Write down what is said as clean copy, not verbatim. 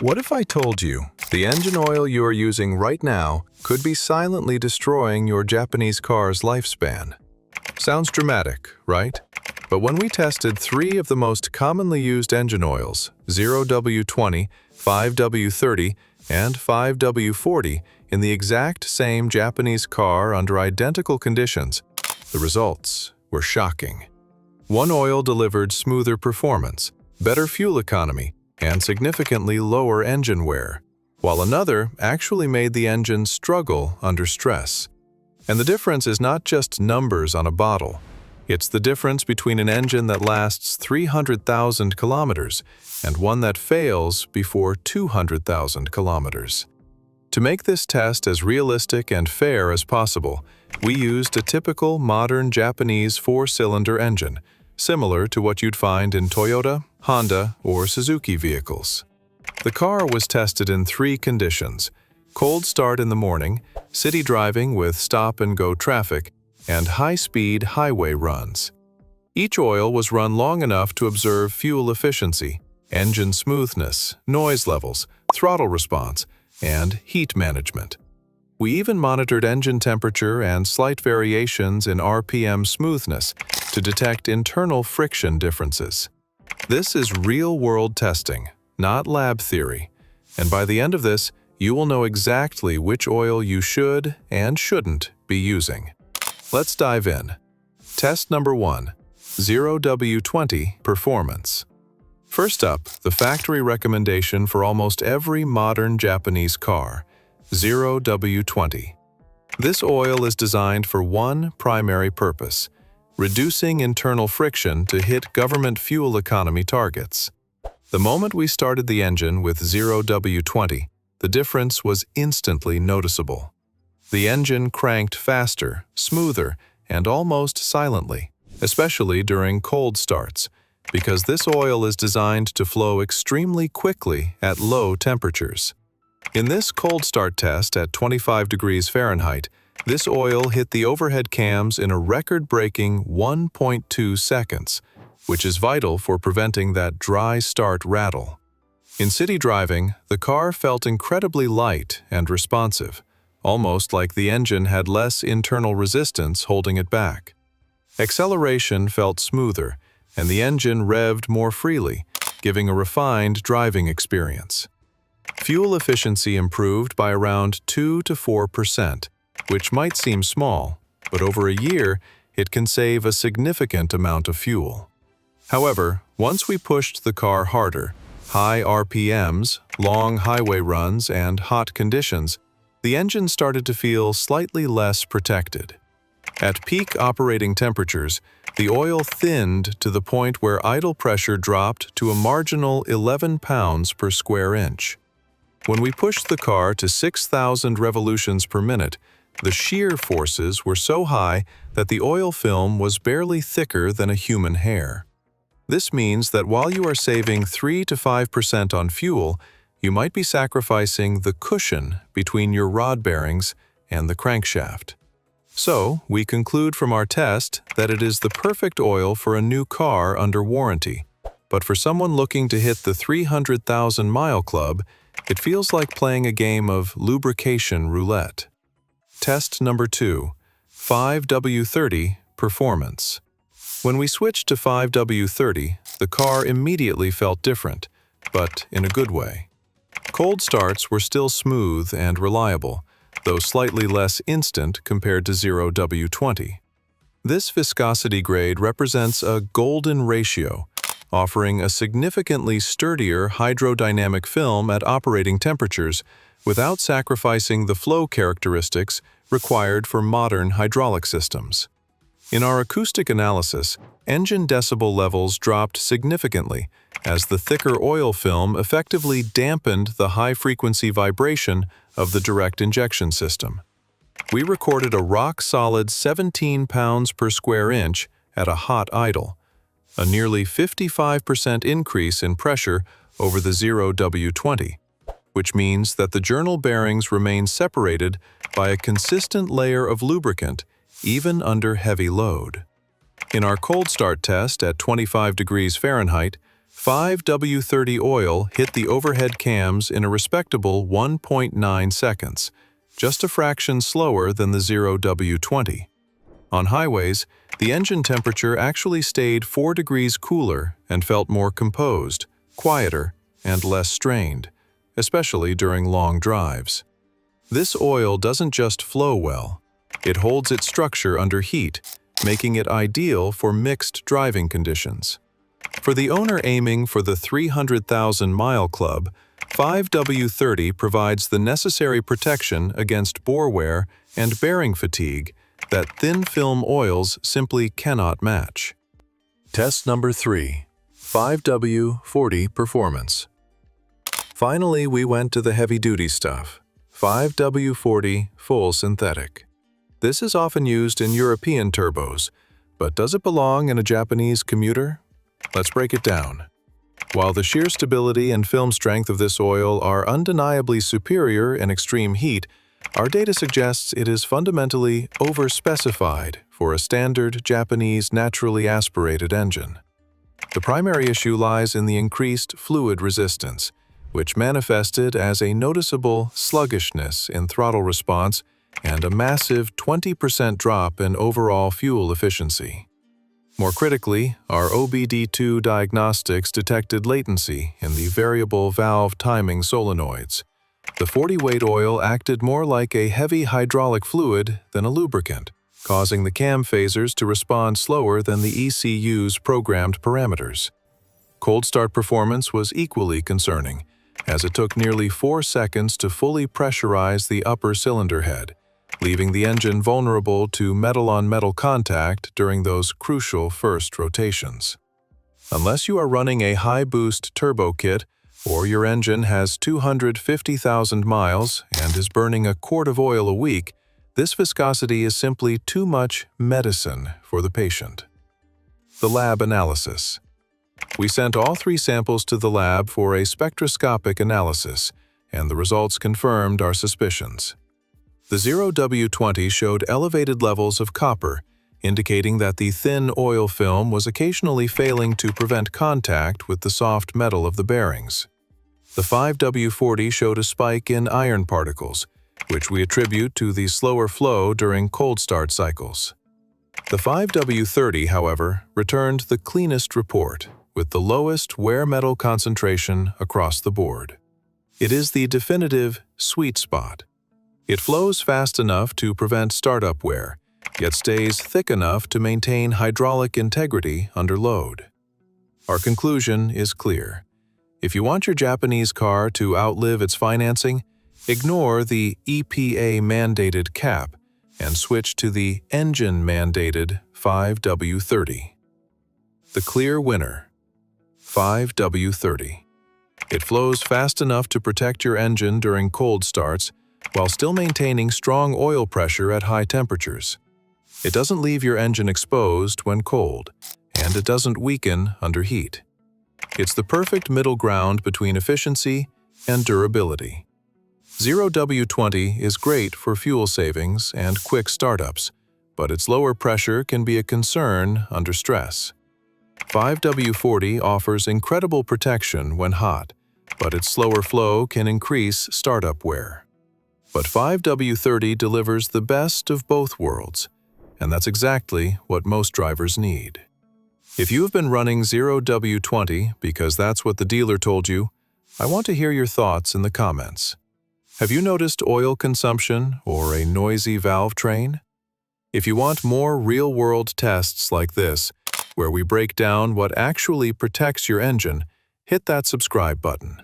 What if I told you the engine oil you are using right now could be silently destroying your Japanese car's lifespan? Sounds dramatic, right? But when we tested 3 of the most commonly used engine oils, 0W-20, 5W-30, and 5W-40, in the exact same Japanese car under identical conditions, the results were shocking. One oil delivered smoother performance, better fuel economy, and significantly lower engine wear, while another actually made the engine struggle under stress. And the difference is not just numbers on a bottle. It's the difference between an engine that lasts 300,000 kilometers and one that fails before 200,000 kilometers. To make this test as realistic and fair as possible, we used a typical modern Japanese 4-cylinder engine, similar to what you'd find in Toyota, Honda, or Suzuki vehicles. The car was tested in 3 conditions: cold start in the morning, city driving with stop-and-go traffic, and high-speed highway runs. Each oil was run long enough to observe fuel efficiency, engine smoothness, noise levels, throttle response, and heat management. We even monitored engine temperature and slight variations in RPM smoothness to detect internal friction differences. This is real-world testing, not lab theory, and by the end of this, you will know exactly which oil you should and shouldn't be using. Let's dive in. Test number 1, 0W-20 performance. First up, the factory recommendation for almost every modern Japanese car, 0W-20. This oil is designed for one primary purpose: reducing internal friction to hit government fuel economy targets. The moment we started the engine with 0W-20, the difference was instantly noticeable. The engine cranked faster, smoother, and almost silently, especially during cold starts, because this oil is designed to flow extremely quickly at low temperatures. In this cold start test at 25 degrees Fahrenheit, this oil hit the overhead cams in a record-breaking 1.2 seconds, which is vital for preventing that dry start rattle. In city driving, the car felt incredibly light and responsive, almost like the engine had less internal resistance holding it back. Acceleration felt smoother, and the engine revved more freely, giving a refined driving experience. Fuel efficiency improved by around 2 to 4%, which might seem small, but over a year, it can save a significant amount of fuel. However, once we pushed the car harder, high RPMs, long highway runs, and hot conditions, the engine started to feel slightly less protected. At peak operating temperatures, the oil thinned to the point where idle pressure dropped to a marginal 11 pounds per square inch. When we pushed the car to 6,000 revolutions per minute, the shear forces were so high that the oil film was barely thicker than a human hair. This means that while you are saving 3 to 5% on fuel, you might be sacrificing the cushion between your rod bearings and the crankshaft. So, we conclude from our test that it is the perfect oil for a new car under warranty. But for someone looking to hit the 300,000-mile club, it feels like playing a game of lubrication roulette. Test number 2, 5W-30 performance. When we switched to 5W-30, the car immediately felt different, but in a good way. Cold starts were still smooth and reliable, though slightly less instant compared to 0W-20. This viscosity grade represents a golden ratio, offering a significantly sturdier hydrodynamic film at operating temperatures without sacrificing the flow characteristics required for modern hydraulic systems. In our acoustic analysis, engine decibel levels dropped significantly as the thicker oil film effectively dampened the high-frequency vibration of the direct injection system. We recorded a rock-solid 17 pounds per square inch at a hot idle, a nearly 55% increase in pressure over the 0W-20, which means that the journal bearings remain separated by a consistent layer of lubricant even under heavy load. In our cold start test at 25 degrees Fahrenheit, 5W-30 oil hit the overhead cams in a respectable 1.9 seconds, just a fraction slower than the 0W-20. On highways, the engine temperature actually stayed 4 degrees cooler and felt more composed, quieter, and less strained, especially during long drives. This oil doesn't just flow well, it holds its structure under heat, making it ideal for mixed driving conditions. For the owner aiming for the 300,000-mile club, 5W-30 provides the necessary protection against bore wear and bearing fatigue that thin-film oils simply cannot match. Test number 3. 5W-40 Performance. Finally, we went to the heavy-duty stuff. 5W-40 Full Synthetic. This is often used in European turbos, but does it belong in a Japanese commuter? Let's break it down. While the sheer stability and film strength of this oil are undeniably superior in extreme heat, our data suggests it is fundamentally over-specified for a standard Japanese naturally aspirated engine. The primary issue lies in the increased fluid resistance, which manifested as a noticeable sluggishness in throttle response and a massive 20% drop in overall fuel efficiency. More critically, our OBD2 diagnostics detected latency in the variable valve timing solenoids. The 40-weight oil acted more like a heavy hydraulic fluid than a lubricant, causing the cam phasers to respond slower than the ECU's programmed parameters. Cold start performance was equally concerning, as it took nearly 4 seconds to fully pressurize the upper cylinder head, leaving the engine vulnerable to metal-on-metal contact during those crucial first rotations. Unless you are running a high-boost turbo kit or your engine has 250,000 miles and is burning a quart of oil a week, this viscosity is simply too much medicine for the patient. The lab analysis. We sent all 3 samples to the lab for a spectroscopic analysis, and the results confirmed our suspicions. The 0W-20 showed elevated levels of copper, indicating that the thin oil film was occasionally failing to prevent contact with the soft metal of the bearings. The 5W-40 showed a spike in iron particles, which we attribute to the slower flow during cold start cycles. The 5W-30, however, returned the cleanest report, with the lowest wear metal concentration across the board. It is the definitive sweet spot. It flows fast enough to prevent startup wear, yet stays thick enough to maintain hydraulic integrity under load. Our conclusion is clear. If you want your Japanese car to outlive its financing, ignore the EPA-mandated cap and switch to the engine-mandated 5W-30. The clear winner, 5W-30. It flows fast enough to protect your engine during cold starts, while still maintaining strong oil pressure at high temperatures. It doesn't leave your engine exposed when cold, and it doesn't weaken under heat. It's the perfect middle ground between efficiency and durability. 0W-20 is great for fuel savings and quick startups, but its lower pressure can be a concern under stress. 5W-40 offers incredible protection when hot, but its slower flow can increase startup wear. But 5W-30 delivers the best of both worlds, and that's exactly what most drivers need. If you have been running 0W-20 because that's what the dealer told you, I want to hear your thoughts in the comments. Have you noticed oil consumption or a noisy valve train? If you want more real-world tests like this, where we break down what actually protects your engine, hit that subscribe button.